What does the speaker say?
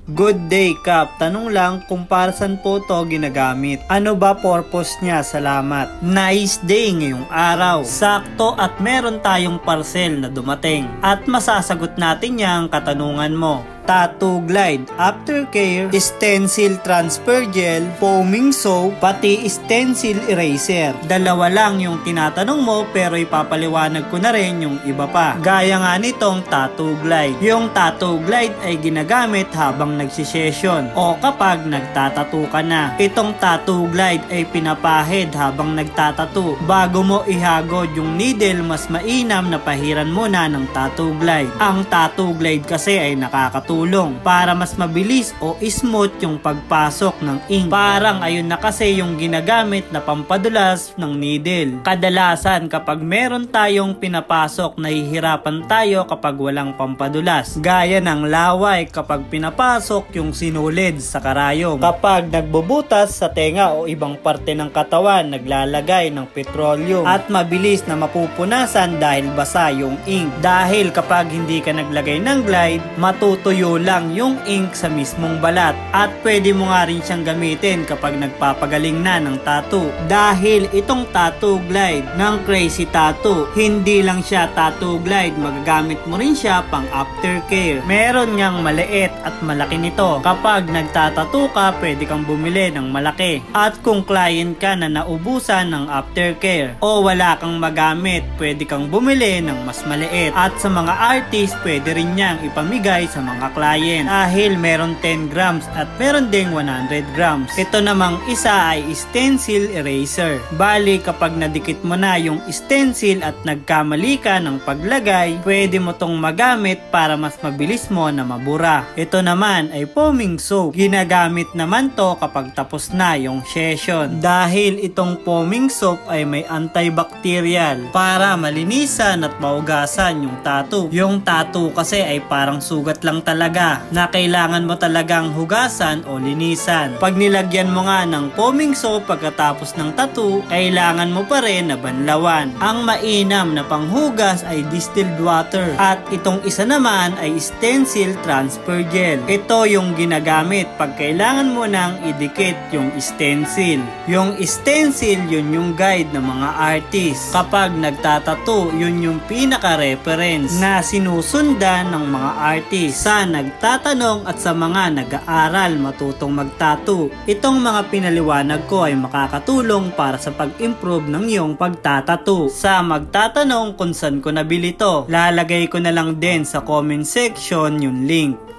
Good day, Kap. Tanong lang kung para saan po to ginagamit. Ano ba purpose niya? Salamat. Nice day ngayong araw. Sakto at meron tayong parcel na dumating. At masasagot natin yang katanungan mo. Tattoo Glide, Aftercare, Stencil Transfer Gel, Foaming Soap, pati Stencil Eraser. Dalawa lang yung tinatanong mo pero ipapaliwanag ko na rin yung iba pa. Gaya nga nitong Tattoo Glide. Yung Tattoo Glide ay ginagamit habang nagsisession o kapag nagtatattoo ka na. Itong Tattoo Glide ay pinapahid habang nagtatattoo. Bago mo ihagod yung needle, mas mainam na pahiran muna ng Tattoo Glide. Ang Tattoo Glide kasi ay nakakatulong para mas mabilis o smooth yung pagpasok ng ink. Parang ayun na kasi yung ginagamit na pampadulas ng needle. Kadalasan kapag meron tayong pinapasok, nahihirapan tayo kapag walang pampadulas. Gaya ng laway kapag pinapasok yung sinulid sa karayom. Kapag nagbubutas sa tenga o ibang parte ng katawan, naglalagay ng petroleum at mabilis na mapupunasan dahil basa yung ink. Dahil kapag hindi ka naglagay ng glide, matutuyo lang yung ink sa mismong balat at pwede mo nga rin siyang gamitin kapag nagpapagaling na ng tattoo. Dahil itong Tattoo Glide ng Crazy Tattoo, hindi lang siya Tattoo Glide, magagamit mo rin siya pang aftercare. Meron niyang maliit at malaki nito. Kapag nagtatattoo ka, pwede kang bumili ng malaki. At kung client ka na naubusan ng aftercare o wala kang magamit, pwede kang bumili ng mas maliit. At sa mga artist, pwede rin niyang ipamigay sa mga client dahil meron 10 grams at meron ding 100 grams. Ito namang isa ay stencil eraser. Bali kapag nadikit mo na yung stencil at nagkamali ka ng paglagay, pwede mo tong magamit para mas mabilis mo na mabura. Ito naman ay foaming soap. Ginagamit naman to kapag tapos na yung session. Dahil itong foaming soap ay may antibacterial para malinisan at maugasan yung tattoo. Yung tattoo kasi ay parang sugat lang talaga na kailangan mo talagang hugasan o linisan. Pag nilagyan mo nga ng foaming soap pagkatapos ng tattoo, kailangan mo pa rin na banlawan. Ang mainam na panghugas ay distilled water at itong isa naman ay stencil transfer gel. Ito yung ginagamit pag kailangan mo nang idikit yung stencil. Yung stencil, yun yung guide ng mga artist. Kapag nagtatattoo, yun yung pinaka-reference na sinusundan ng mga artist sa nagtatanong at sa mga nag-aaral matutong mag-tattoo. Itong mga pinaliwanag ko ay makakatulong para sa pag-improve ng iyong pagtatattoo. Sa magtatanong kung saan ko nabili to, lalagay ko na lang din sa comment section yung link.